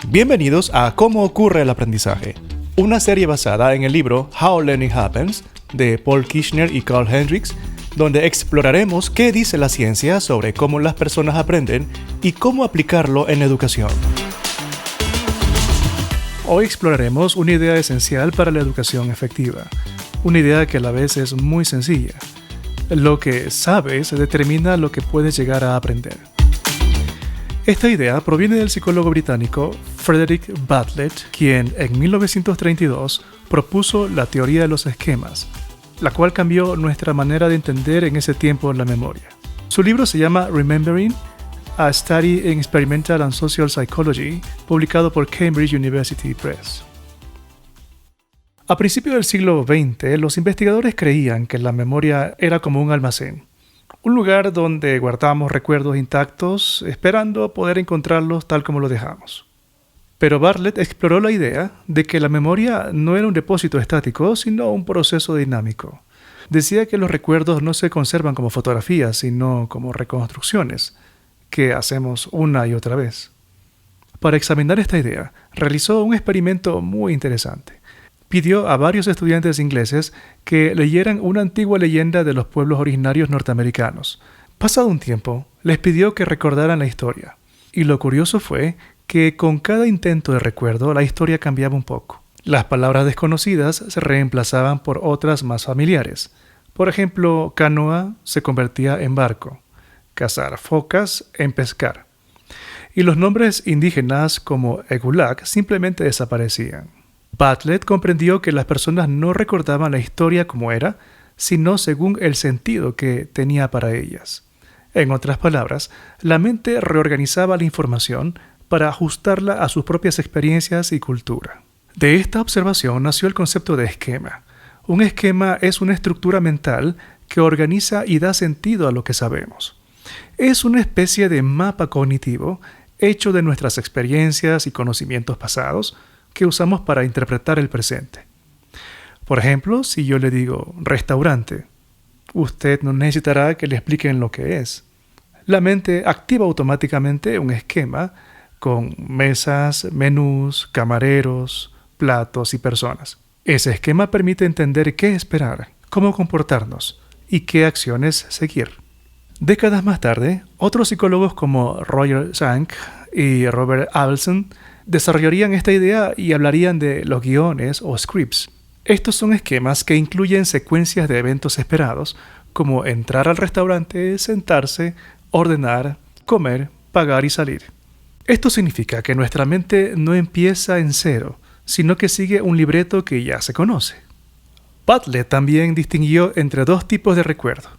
Bienvenidos a Cómo ocurre el aprendizaje, una serie basada en el libro How Learning Happens de Paul Kirchner y Carl Hendricks, donde exploraremos qué dice la ciencia sobre cómo las personas aprenden y cómo aplicarlo en la educación. Hoy exploraremos una idea esencial para la educación efectiva, una idea que a la vez es muy sencilla. Lo que sabes determina lo que puedes llegar a aprender. Esta idea proviene del psicólogo británico Frederick Bartlett, quien en 1932 propuso la teoría de los esquemas, la cual cambió nuestra manera de entender en ese tiempo la memoria. Su libro se llama Remembering: A Study in Experimental and Social Psychology, publicado por Cambridge University Press. A principios del siglo XX, los investigadores creían que la memoria era como un almacén, un lugar donde guardamos recuerdos intactos, esperando poder encontrarlos tal como los dejamos. Pero Bartlett exploró la idea de que la memoria no era un depósito estático, sino un proceso dinámico. Decía que los recuerdos no se conservan como fotografías, sino como reconstrucciones, que hacemos una y otra vez. Para examinar esta idea, realizó un experimento muy interesante. Pidió a varios estudiantes ingleses que leyeran una antigua leyenda de los pueblos originarios norteamericanos. Pasado un tiempo, les pidió que recordaran la historia. Y lo curioso fue que con cada intento de recuerdo, la historia cambiaba un poco. Las palabras desconocidas se reemplazaban por otras más familiares. Por ejemplo, canoa se convertía en barco, cazar focas en pescar. Y los nombres indígenas como Egulag simplemente desaparecían. Bartlett comprendió que las personas no recordaban la historia como era, sino según el sentido que tenía para ellas. En otras palabras, la mente reorganizaba la información para ajustarla a sus propias experiencias y cultura. De esta observación nació el concepto de esquema. Un esquema es una estructura mental que organiza y da sentido a lo que sabemos. Es una especie de mapa cognitivo hecho de nuestras experiencias y conocimientos pasados que usamos para interpretar el presente. Por ejemplo, si yo le digo restaurante, usted no necesitará que le expliquen lo que es. La mente activa automáticamente un esquema con mesas, menús, camareros, platos y personas. Ese esquema permite entender qué esperar, cómo comportarnos y qué acciones seguir. Décadas más tarde, otros psicólogos como Roger Schank y Robert Abelson desarrollarían esta idea y hablarían de los guiones o scripts. Estos son esquemas que incluyen secuencias de eventos esperados, como entrar al restaurante, sentarse, ordenar, comer, pagar y salir. Esto significa que nuestra mente no empieza en cero, sino que sigue un libreto que ya se conoce. Bartlett también distinguió entre dos tipos de recuerdo: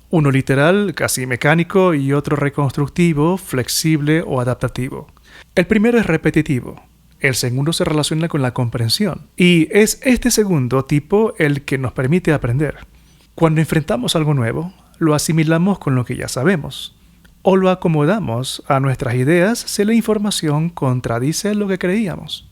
uno literal, casi mecánico, y otro reconstructivo, flexible o adaptativo. El primero es repetitivo, el segundo se relaciona con la comprensión, y es este segundo tipo el que nos permite aprender. Cuando enfrentamos algo nuevo, lo asimilamos con lo que ya sabemos, o lo acomodamos a nuestras ideas si la información contradice lo que creíamos.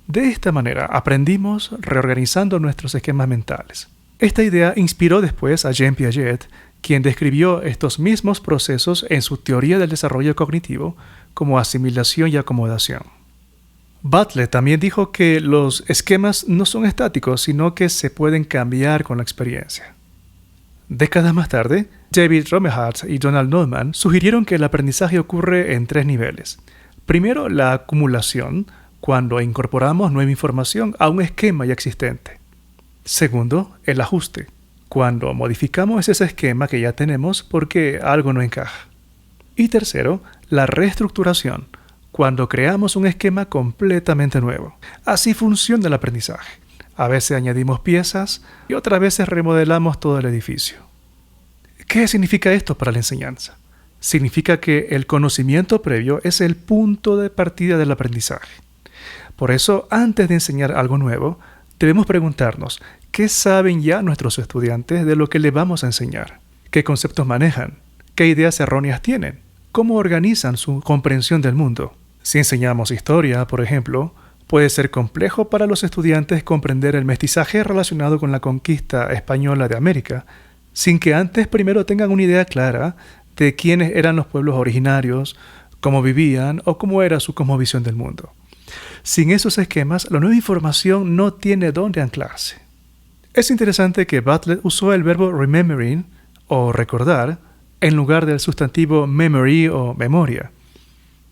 De esta manera aprendimos reorganizando nuestros esquemas mentales. Esta idea inspiró después a Jean Piaget, quien describió estos mismos procesos en su teoría del desarrollo cognitivo como asimilación y acomodación. Bartlett también dijo que los esquemas no son estáticos, sino que se pueden cambiar con la experiencia. Décadas más tarde, David Romerhart y Donald Norman sugirieron que el aprendizaje ocurre en tres niveles. Primero, la acumulación, cuando incorporamos nueva información a un esquema ya existente. Segundo, el ajuste, cuando modificamos ese esquema que ya tenemos porque algo no encaja. Y tercero, la reestructuración, cuando creamos un esquema completamente nuevo. Así funciona el aprendizaje. A veces añadimos piezas y otras veces remodelamos todo el edificio. ¿Qué significa esto para la enseñanza? Significa que el conocimiento previo es el punto de partida del aprendizaje. Por eso, antes de enseñar algo nuevo, debemos preguntarnos: ¿qué saben ya nuestros estudiantes de lo que les vamos a enseñar? ¿Qué conceptos manejan? ¿Qué ideas erróneas tienen? ¿Cómo organizan su comprensión del mundo? Si enseñamos historia, por ejemplo, puede ser complejo para los estudiantes comprender el mestizaje relacionado con la conquista española de América, sin que antes primero tengan una idea clara de quiénes eran los pueblos originarios, cómo vivían o cómo era su cosmovisión del mundo. Sin esos esquemas, la nueva información no tiene dónde anclarse. Es interesante que Bartlett usó el verbo remembering, o recordar, en lugar del sustantivo memory o memoria.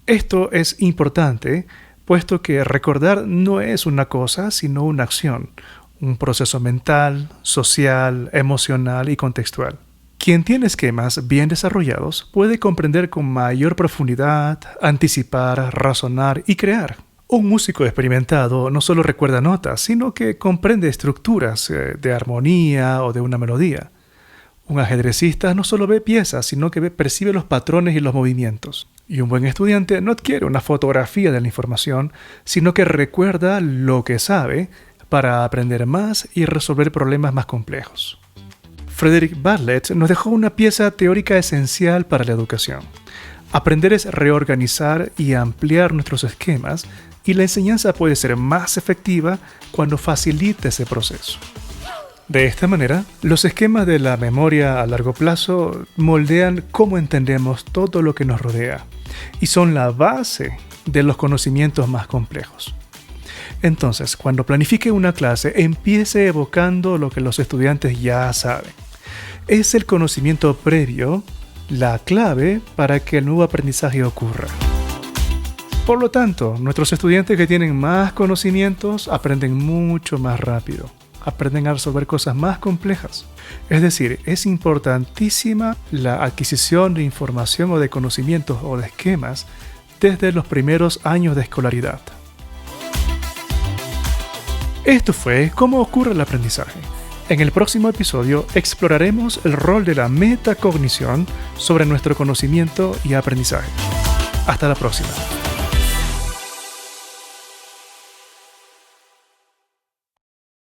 Esto es importante, puesto que recordar no es una cosa, sino una acción, un proceso mental, social, emocional y contextual. Quien tiene esquemas bien desarrollados puede comprender con mayor profundidad, anticipar, razonar y crear. Un músico experimentado no solo recuerda notas, sino que comprende estructuras de armonía o de una melodía. Un ajedrecista no solo ve piezas, sino que percibe los patrones y los movimientos. Y un buen estudiante no adquiere una fotografía de la información, sino que recuerda lo que sabe para aprender más y resolver problemas más complejos. Frederick Bartlett nos dejó una pieza teórica esencial para la educación. Aprender es reorganizar y ampliar nuestros esquemas, y la enseñanza puede ser más efectiva cuando facilita ese proceso. De esta manera, los esquemas de la memoria a largo plazo moldean cómo entendemos todo lo que nos rodea y son la base de los conocimientos más complejos. Entonces, cuando planifique una clase, empiece evocando lo que los estudiantes ya saben. Es el conocimiento previo la clave para que el nuevo aprendizaje ocurra. Por lo tanto, nuestros estudiantes que tienen más conocimientos aprenden mucho más rápido. Aprenden a resolver cosas más complejas. Es decir, es importantísima la adquisición de información o de conocimientos o de esquemas desde los primeros años de escolaridad. Esto fue cómo ocurre el aprendizaje. En el próximo episodio exploraremos el rol de la metacognición sobre nuestro conocimiento y aprendizaje. Hasta la próxima.